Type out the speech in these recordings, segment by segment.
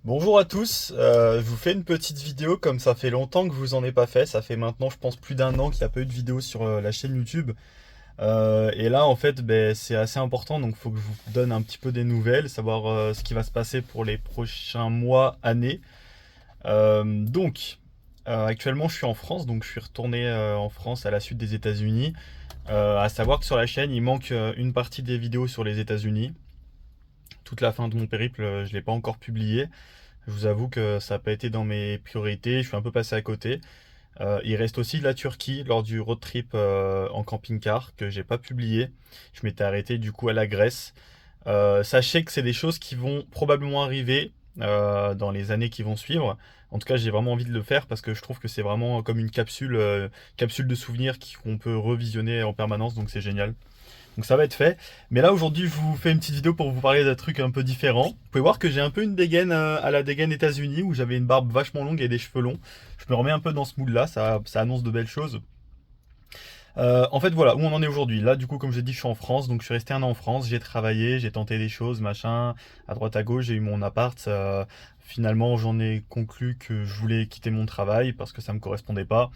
Bonjour à tous, je vous fais une petite vidéo comme ça fait longtemps que je vous en ai pas fait, ça fait maintenant je pense plus d'un an qu'il n'y a pas eu de vidéo sur la chaîne YouTube. Et là en fait c'est assez important donc il faut que je vous donne un petit peu des nouvelles, savoir ce qui va se passer pour les prochains mois, années. Actuellement je suis en France, donc je suis retourné en France à la suite des États-Unis. À savoir que sur la chaîne il manque une partie des vidéos sur les États-Unis. Toute la fin de mon périple je ne l'ai pas encore publié. Je vous avoue que ça n'a pas été dans mes priorités, je suis un peu passé à côté. Il reste aussi la Turquie lors du road trip en camping-car que j'ai pas publié. Je m'étais arrêté du coup à la Grèce. Sachez que c'est des choses qui vont probablement arriver dans les années qui vont suivre. En tout cas, j'ai vraiment envie de le faire parce que je trouve que c'est vraiment comme une capsule de souvenirs qu'on peut revisionner en permanence, donc c'est génial. Donc ça va être fait. Mais là aujourd'hui, je vous fais une petite vidéo pour vous parler d'un truc un peu différent. Vous pouvez voir que j'ai un peu une dégaine à la dégaine États-Unis où j'avais une barbe vachement longue et des cheveux longs. Je me remets un peu dans ce mood-là, ça annonce de belles choses. En fait, voilà où on en est aujourd'hui. Là, du coup, comme j'ai dit, je suis en France, donc je suis resté un an en France. J'ai travaillé, j'ai tenté des choses, machin, à droite à gauche. J'ai eu mon appart. Finalement, j'en ai conclu que je voulais quitter mon travail parce que ça me correspondait pas.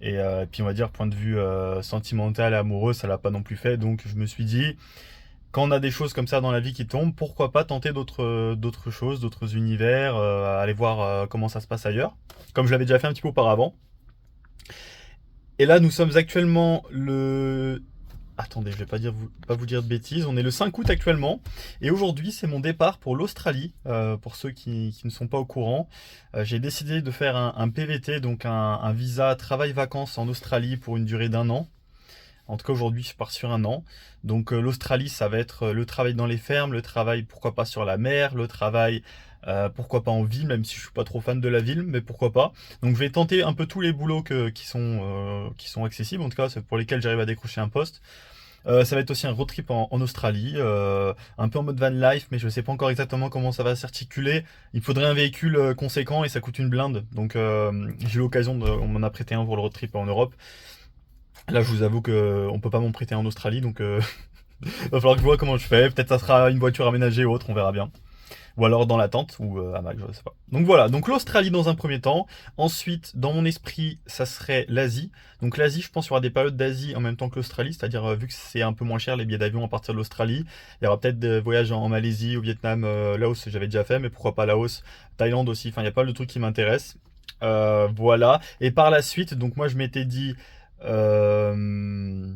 Et puis, on va dire, point de vue sentimental et amoureux, ça l'a pas non plus fait. Donc, je me suis dit, quand on a des choses comme ça dans la vie qui tombent, pourquoi pas tenter d'autres choses, d'autres univers, aller voir comment ça se passe ailleurs, comme je l'avais déjà fait un petit peu auparavant. Et là, nous sommes actuellement le... Attendez, je vais pas vous dire de bêtises. On est le 5 août actuellement. Et aujourd'hui, c'est mon départ pour l'Australie. Pour ceux qui ne sont pas au courant, j'ai décidé de faire un PVT, donc un visa travail-vacances en Australie pour une durée d'un an. En tout cas, aujourd'hui, je pars sur un an. Donc, l'Australie, ça va être le travail dans les fermes, le travail, pourquoi pas sur la mer, le travail, pourquoi pas en ville, même si je suis pas trop fan de la ville, mais pourquoi pas. Donc, je vais tenter un peu tous les boulots qui sont accessibles, en tout cas, c'est pour lesquels j'arrive à décrocher un poste. Ça va être aussi un road trip en Australie, un peu en mode van life, mais je sais pas encore exactement comment ça va s'articuler. Il faudrait un véhicule conséquent et ça coûte une blinde. Donc, j'ai eu l'occasion on m'en a prêté un pour le road trip en Europe. Là, je vous avoue que on peut pas m'en prêter en Australie, donc va falloir que je vois comment je fais. Peut-être ça sera une voiture aménagée ou autre, on verra bien. Ou alors dans la tente ou à Mac, je sais pas. Donc voilà, donc l'Australie dans un premier temps. Ensuite, dans mon esprit, ça serait l'Asie. Donc l'Asie, je pense qu'il y aura des périodes d'Asie en même temps que l'Australie, c'est-à-dire vu que c'est un peu moins cher les billets d'avion à partir de l'Australie, il y aura peut-être des voyages en Malaisie, au Vietnam, Laos, j'avais déjà fait, mais pourquoi pas Laos, Thaïlande aussi. Enfin, il y a pas mal de trucs qui m'intéressent. Voilà. Et par la suite, donc moi je m'étais dit euh,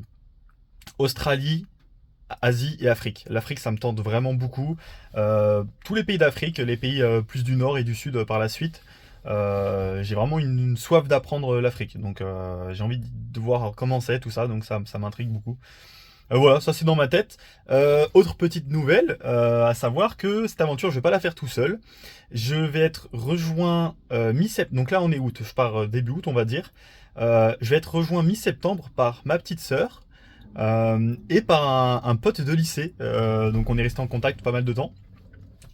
Australie, Asie et Afrique. L'Afrique, ça me tente vraiment beaucoup. Tous les pays d'Afrique, les pays plus du nord et du sud par la suite. J'ai vraiment une soif d'apprendre l'Afrique. Donc j'ai envie de voir comment c'est tout ça. Donc ça m'intrigue beaucoup. Voilà, ça c'est dans ma tête. Autre petite nouvelle, à savoir que cette aventure, je vais pas la faire tout seul. Je vais être rejoint mi-septembre. Donc là, on est août. Je pars début août, on va dire. Je vais être rejoint mi-septembre par ma petite sœur et par un pote de lycée. Donc on est resté en contact pas mal de temps.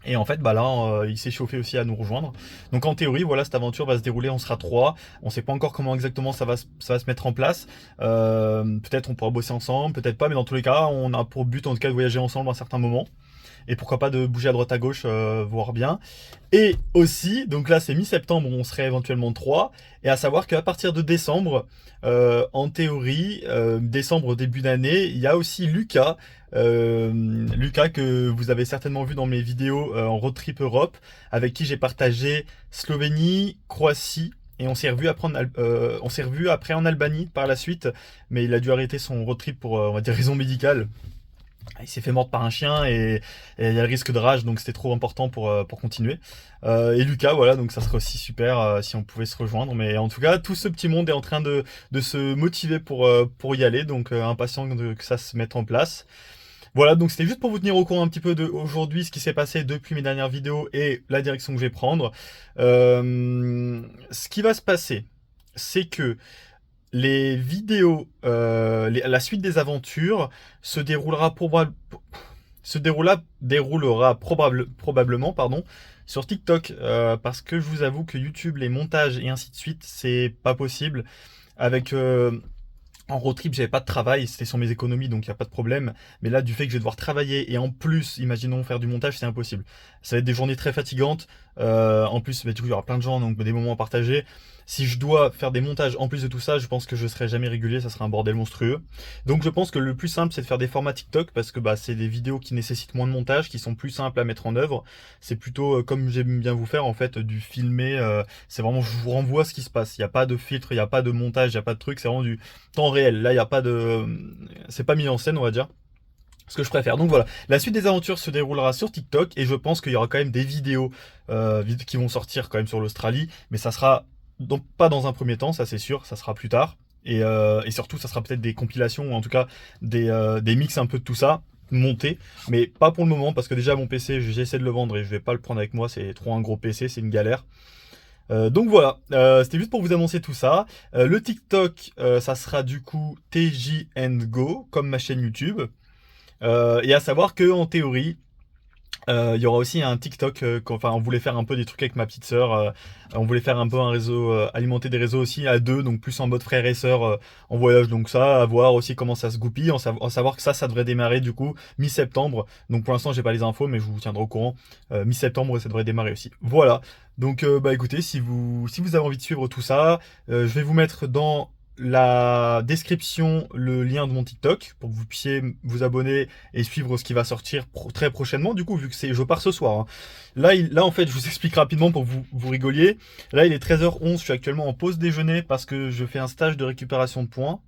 Et en fait, bah là, il s'est chauffé aussi à nous rejoindre. Donc en théorie, voilà, cette aventure va se dérouler, on sera trois. On sait pas encore comment exactement ça va se mettre en place. Peut-être on pourra bosser ensemble, peut-être pas, mais dans tous les cas, on a pour but en tout cas de voyager ensemble à un certain moment. Et pourquoi pas de bouger à droite à gauche, voir bien. Et aussi, donc là c'est mi-septembre, on serait éventuellement 3. Et à savoir qu'à partir de décembre, en théorie, décembre début d'année, il y a aussi Lucas. Lucas que vous avez certainement vu dans mes vidéos en road trip Europe, avec qui j'ai partagé Slovénie, Croatie. Et on s'est revu après en Albanie par la suite, mais il a dû arrêter son road trip pour, on va dire, raison médicale. Il s'est fait mordre par un chien et il y a le risque de rage, donc c'était trop important pour continuer. Et Lucas, voilà, donc ça serait aussi super si on pouvait se rejoindre. Mais en tout cas, tout ce petit monde est en train de se motiver pour y aller, donc impatient que ça se mette en place. Voilà, donc c'était juste pour vous tenir au courant un petit peu de aujourd'hui, ce qui s'est passé depuis mes dernières vidéos et la direction que je vais prendre. Ce qui va se passer, c'est que les vidéos, la suite des aventures se déroulera, probablement pardon, sur TikTok parce que je vous avoue que YouTube, les montages et ainsi de suite, c'est pas possible avec En road trip, j'avais pas de travail, c'était sur mes économies, donc il n'y a pas de problème. Mais là, du fait que je vais devoir travailler et en plus, imaginons faire du montage, c'est impossible. Ça va être des journées très fatigantes. En plus, bah, du coup, il y aura plein de gens, donc des moments partagés. Si je dois faire des montages en plus de tout ça, je pense que je serai jamais régulier, ça sera un bordel monstrueux. Donc je pense que le plus simple, c'est de faire des formats TikTok parce que bah, c'est des vidéos qui nécessitent moins de montage, qui sont plus simples à mettre en œuvre. C'est plutôt comme j'aime bien vous faire en fait, du filmer. C'est vraiment, je vous renvoie ce qui se passe. Il n'y a pas de filtre, il n'y a pas de montage, il n'y a pas de truc. C'est vraiment du temps réel. Là, il n'y a pas de, c'est pas mis en scène, on va dire. Ce que je préfère. Donc voilà, la suite des aventures se déroulera sur TikTok et je pense qu'il y aura quand même des vidéos qui vont sortir quand même sur l'Australie, mais ça sera donc pas dans un premier temps, ça c'est sûr, ça sera plus tard. Et surtout, ça sera peut-être des compilations ou en tout cas des mix un peu de tout ça montés, mais pas pour le moment parce que déjà mon PC, j'essaie de le vendre et je vais pas le prendre avec moi, c'est trop un gros PC, c'est une galère. Donc voilà, c'était juste pour vous annoncer tout ça. Le TikTok, ça sera du coup TJ Go, comme ma chaîne YouTube. Et à savoir que en théorie, il y aura aussi un TikTok. Enfin, on voulait faire un peu des trucs avec ma petite sœur. On voulait faire un peu un réseau, alimenter des réseaux aussi à deux, donc plus en mode frère et sœur en voyage. Donc ça, à voir aussi comment ça se goupille. En savoir que ça devrait démarrer du coup mi-septembre. Donc pour l'instant, j'ai pas les infos, mais je vous tiendrai au courant. Mi-septembre, ça devrait démarrer aussi. Voilà. Donc bah écoutez, si vous avez envie de suivre tout ça, je vais vous mettre dans la description le lien de mon TikTok pour que vous puissiez vous abonner et suivre ce qui va sortir très prochainement. Du coup, vu que je pars ce soir, hein. Là, en fait, je vous explique rapidement pour que vous rigoliez. Là, il est 13h11, je suis actuellement en pause déjeuner parce que je fais un stage de récupération de points.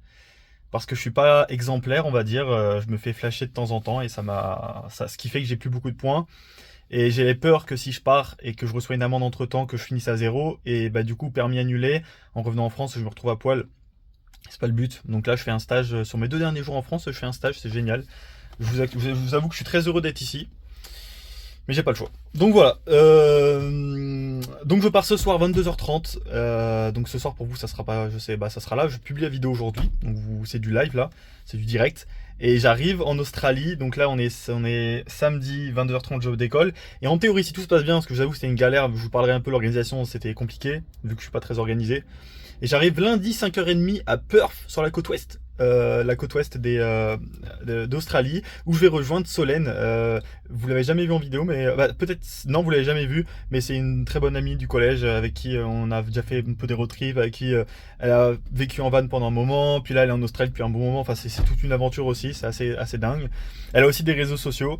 Parce que je suis pas exemplaire, on va dire. Je me fais flasher de temps en temps et ce qui fait que j'ai plus beaucoup de points. Et j'ai peur que si je pars et que je reçois une amende entre temps, que je finisse à zéro. Et bah, du coup, permis annulé. En revenant en France, je me retrouve à poil. C'est pas le but. Donc là, je fais un stage sur mes 2 derniers jours en France. Je fais un stage, c'est génial. Je vous avoue que je suis très heureux d'être ici, mais j'ai pas le choix. Donc voilà. Donc je pars ce soir 22h30. Donc ce soir pour vous, ça sera pas, je sais, bah ça sera là. Je publie la vidéo aujourd'hui. Donc c'est du live là, c'est du direct. Et j'arrive en Australie. Donc là, on est samedi 22h30, job d'école. Et en théorie, si tout se passe bien, parce que j'avoue que c'était une galère. Je vous parlerai un peu de l'organisation. C'était compliqué vu que je suis pas très organisé. Et j'arrive lundi 5h30 à Perth sur la côte ouest d'Australie, où je vais rejoindre Solène. Vous l'avez jamais vu en vidéo, mais bah, peut-être non, vous l'avez jamais vu, mais c'est une très bonne amie du collège avec qui on a déjà fait un peu des road trips, avec qui elle a vécu en van pendant un moment, puis là elle est en Australie depuis un bon moment. Enfin, c'est toute une aventure aussi, c'est assez dingue. Elle a aussi des réseaux sociaux.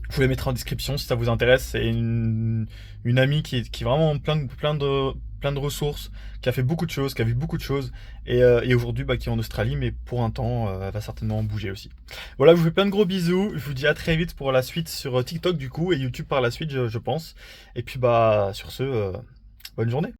Je vous les mettrai en description si ça vous intéresse. C'est une amie qui est vraiment plein de ressources, qui a fait beaucoup de choses, qui a vu beaucoup de choses, et aujourd'hui qui est en Australie, mais pour un temps, elle va certainement bouger aussi. Voilà, je vous fais plein de gros bisous. Je vous dis à très vite pour la suite sur TikTok du coup, et YouTube par la suite, je pense. Et puis bah sur ce, bonne journée.